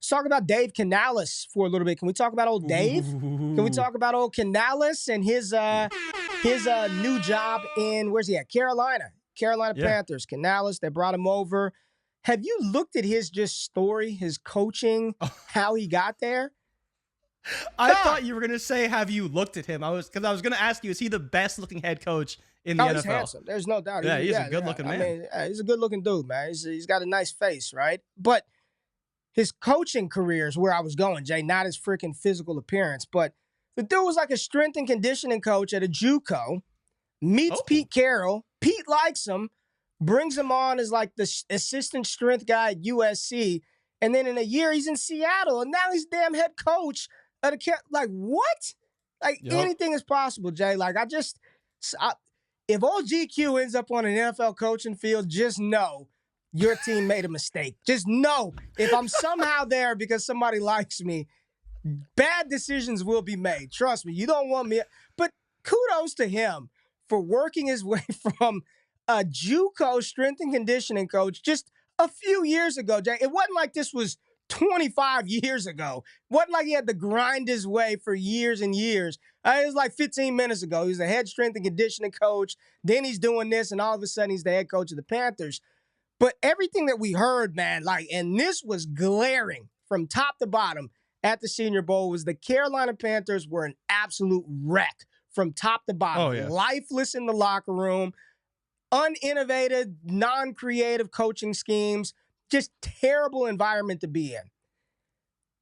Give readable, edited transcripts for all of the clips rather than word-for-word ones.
Let's talk about Dave Canales for a little bit. Can we talk about old Dave? Can we talk about old Canales and his new job in, where's he at? Carolina Panthers. Canales, they brought him over. Have you looked at his just story, his coaching, how he got there? I thought you were going to say, have you looked at him? Because I was going to ask you, is he the best looking head coach in the NFL? He's handsome. There's no doubt. Yeah, he's a good looking man. I mean, he's a good looking dude, man. He's got a nice face, right? But his coaching career is where I was going, Jay, not his freaking physical appearance. But the dude was like a strength and conditioning coach at a JUCO, meets Pete Carroll. Pete likes him, brings him on as like the assistant strength guy at USC. And then in a year, he's in Seattle. And now he's damn head coach. Like, what? Like, anything is possible, Jay. Like, if old GQ ends up on an NFL coaching field, just know your team made a mistake. Just know if I'm somehow there because somebody likes me, bad decisions will be made. Trust me, you don't want me. But kudos to him for working his way from a JUCO strength and conditioning coach just a few years ago, Jay. It wasn't like this was 25 years ago. Wasn't like he had to grind his way for years and years. It was like 15 minutes ago. He was a head strength and conditioning coach. Then he's doing this, and all of a sudden he's the head coach of the Panthers. But everything that we heard, man, and this was glaring from top to bottom at the Senior Bowl, was the Carolina Panthers were an absolute wreck from top to bottom. Oh, yeah. Lifeless in the locker room, uninnovative, non-creative coaching schemes, just terrible environment to be in.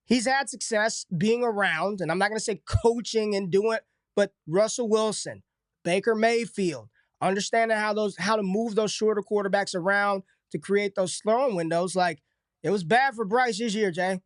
He's had success being around, and I'm not going to say coaching and doing it, but Russell Wilson, Baker Mayfield, understanding how to move those shorter quarterbacks around to create those throwing windows. Like, it was bad for Bryce this year, Jay.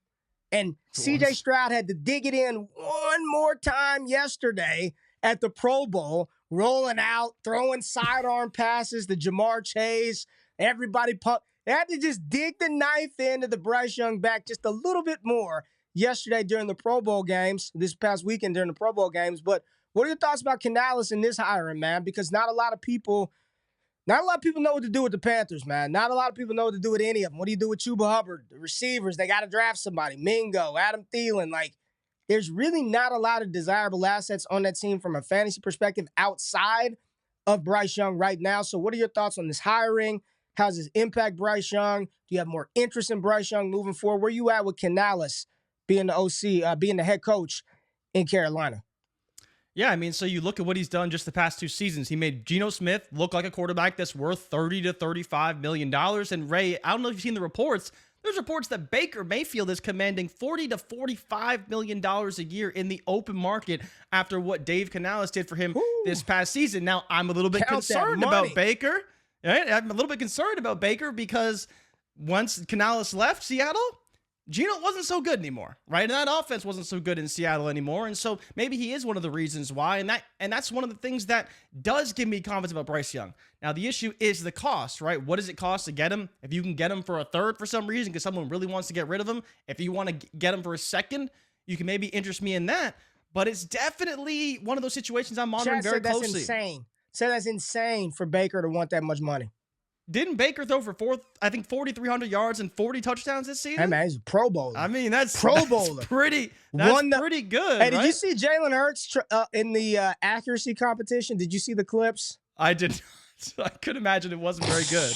And CJ Stroud had to dig it in one more time yesterday at the Pro Bowl, rolling out, throwing sidearm passes to Jamar Chase. Everybody They had to just dig the knife into the Bryce Young back just a little bit more yesterday during the Pro Bowl games, this past weekend during the Pro Bowl games. But what are your thoughts about Canales and this hiring, man? Because not a lot of people know what to do with the Panthers, man. Not a lot of people know what to do with any of them. What do you do with Chuba Hubbard? The receivers, they got to draft somebody. Mingo, Adam Thielen. Like, there's really not a lot of desirable assets on that team from a fantasy perspective outside of Bryce Young right now. So what are your thoughts on this hiring? How does this impact Bryce Young? Do you have more interest in Bryce Young moving forward? Where you at with Canales being the OC, being the head coach in Carolina? Yeah, I mean, so you look at what he's done just the past 2 seasons. He made Geno Smith look like a quarterback that's worth $30 to $35 million. And Ray, I don't know if you've seen the reports. There's reports that Baker Mayfield is commanding $40 to $45 million a year in the open market after what Dave Canales did for him this past season. Now, I'm a little bit concerned about Baker. Right? I'm a little bit concerned about Baker because once Canales left Seattle, Geno wasn't so good anymore, right? And that offense wasn't so good in Seattle anymore. And so maybe he is one of the reasons why. And that's one of the things that does give me confidence about Bryce Young. Now, the issue is the cost, right? What does it cost to get him? If you can get him for a third for some reason because someone really wants to get rid of him, if you want to get him for a second, you can maybe interest me in that. But it's definitely one of those situations I'm monitoring very closely. That's insane. So that's insane for Baker to want that much money. Didn't Baker throw for 4,300 yards and 40 touchdowns this season? Hey, man, he's a Pro Bowler. I mean, that's Pro Bowler. Pretty good. Hey, did you see Jalen Hurts in the accuracy competition? Did you see the clips? I did. I could imagine it wasn't very good.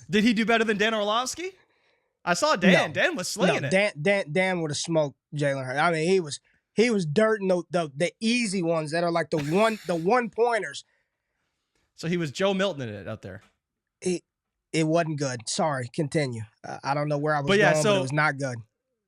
Did he do better than Dan Orlovsky? I saw Dan. No. Dan was slinging it. Dan would have smoked Jalen Hurts. I mean, he was dirting the easy ones that are like the one pointers. So he was Joe Milton in it out there. It wasn't good. Sorry, continue. I don't know where I was going, but it was not good.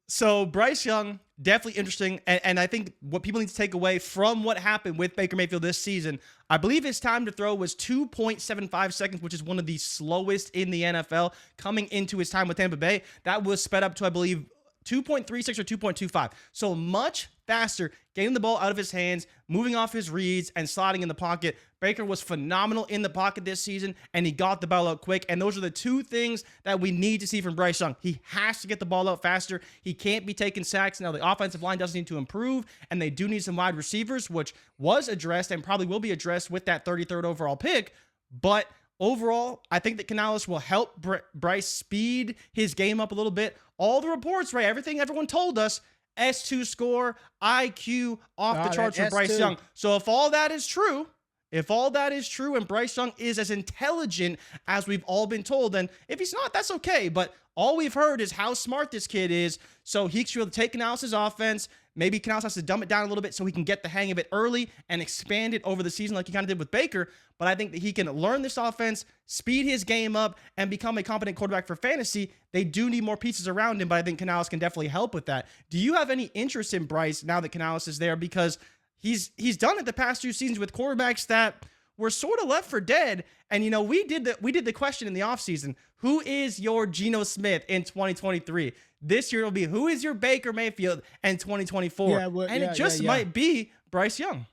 So Bryce Young, definitely interesting. And I think what people need to take away from what happened with Baker Mayfield this season, I believe his time to throw was 2.75 seconds, which is one of the slowest in the NFL. Coming into his time with Tampa Bay, that was sped up to, I believe, 2.36 or 2.25. So much faster, getting the ball out of his hands, moving off his reads, and sliding in the pocket. Baker was phenomenal in the pocket this season, and he got the ball out quick. And those are the 2 things that we need to see from Bryce Young. He has to get the ball out faster. He can't be taking sacks. Now, the offensive line does need to improve, and they do need some wide receivers, which was addressed and probably will be addressed with that 33rd overall pick. But Overall, I think that Canales will help Bryce speed his game up a little bit. All the reports, right? Everything everyone told us, S2 score, IQ off the charts for Bryce Young. So if all that is true, and Bryce Young is as intelligent as we've all been told, then if he's not, that's okay. But all we've heard is how smart this kid is. So he should take Canales' offense. Maybe Canales has to dumb it down a little bit so he can get the hang of it early and expand it over the season like he kind of did with Baker. But I think that he can learn this offense, speed his game up, and become a competent quarterback for fantasy. They do need more pieces around him, but I think Canales can definitely help with that. Do you have any interest in Bryce now that Canales is there? Because he's done it the past 2 seasons with quarterbacks that were sort of left for dead. And, you know, we did the question in the offseason, who is your Geno Smith in 2023? This year it'll be, who is your Baker Mayfield in 2024? It just might be Bryce Young.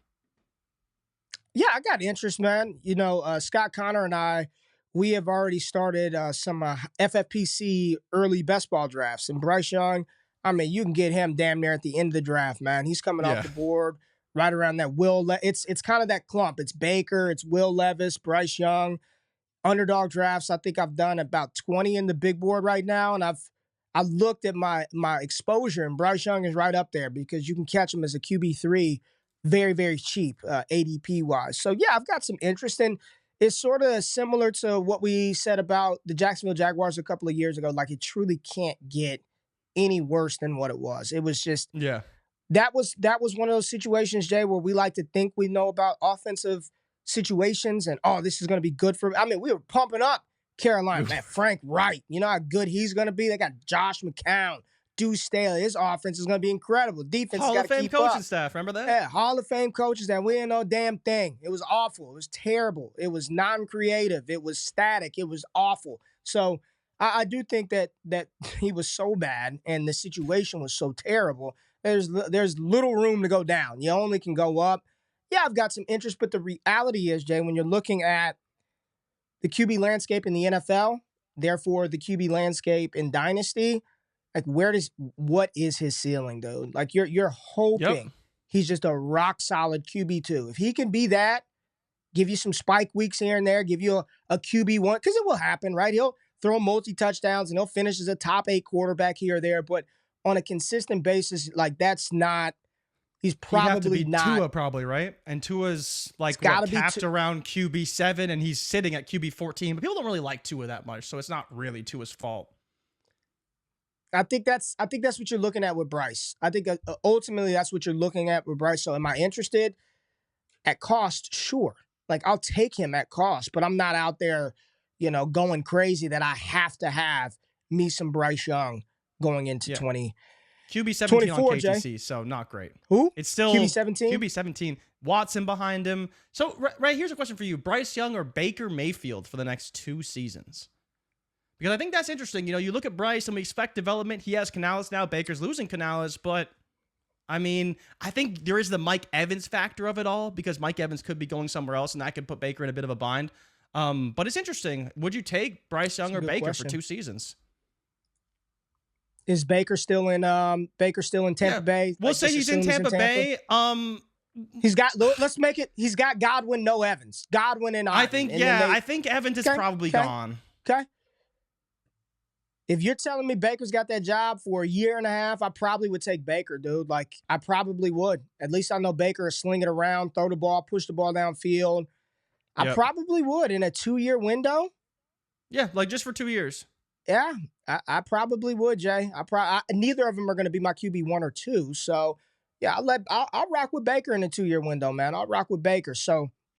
Yeah, I got interest, man. You know, Scott Connor and I, we have already started some FFPC early best ball drafts. And Bryce Young, I mean, you can get him damn near at the end of the draft, man. He's coming off the board right around that it's kind of that clump. It's Baker, it's Will Levis, Bryce Young. Underdog drafts, I think I've done about 20 in the big board right now, and I've looked at my exposure, and Bryce Young is right up there because you can catch him as a QB3 very, very cheap ADP-wise. So, yeah, I've got some interest in. It's sort of similar to what we said about the Jacksonville Jaguars a couple of years ago. Like, it truly can't get any worse than what it was. It was just that was one of those situations, Jay, where we like to think we know about offensive situations and, oh, this is going to be good for – I mean, we were pumping up Carolina, man. Frank Reich, you know how good he's going to be? They got Josh McCown, Deuce Staley. His offense is going to be incredible. Defense Hall got of to Fame keep coaching up. Staff, remember that? Yeah, Hall of Fame coaches that we didn't know a damn thing. It was awful. It was terrible. It was non-creative. It was static. It was awful. So I do think that he was so bad and the situation was so terrible. There's little room to go down. You only can go up. Yeah, I've got some interest, but the reality is, Jay, when you're looking at the QB landscape in the NFL, therefore the QB landscape in Dynasty, like what is his ceiling, dude? Like you're hoping he's just a rock solid QB2. If he can be that, give you some spike weeks here and there, give you a QB1, because it will happen, right? He'll throw multi-touchdowns and he'll finish as a top 8 quarterback here or there, but on a consistent basis, like that's not. He's probably not. Tua probably, right? And Tua's like capped around QB7 and he's sitting at QB14, but people don't really like Tua that much, so it's not really Tua's fault. I think that's what you're looking at with Bryce. I think ultimately that's what you're looking at with Bryce. So am I interested? At cost, sure. Like I'll take him at cost, but I'm not out there, you know, going crazy that I have to have me some Bryce Young going into 20. QB17 on KTC, Jay. So not great. Who? It's still QB17? QB17. Watson behind him. So, right, here's a question for you. Bryce Young or Baker Mayfield for the next 2 seasons? Because I think that's interesting. You know, you look at Bryce and we expect development. He has Canales now. Baker's losing Canales. But, I mean, I think there is the Mike Evans factor of it all because Mike Evans could be going somewhere else and that could put Baker in a bit of a bind. But it's interesting. Would you take Bryce Young or Baker for 2 seasons? Is Baker still in Tampa Bay? We'll say he's in Tampa Bay. He's got he's got Godwin, no Evans. Godwin and I think I think Evans is probably gone. Okay. If you're telling me Baker's got that job for a year and a half, I probably would take Baker, dude. Like I probably would. At least I know Baker is sling it around, throw the ball, push the ball downfield. I probably would in a 2-year window. Yeah, like just for 2 years. Yeah, I probably would, Jay. Neither of them are going to be my QB 1 or 2. So, yeah, I'll rock with Baker in the 2-year window, man. I'll rock with Baker. So,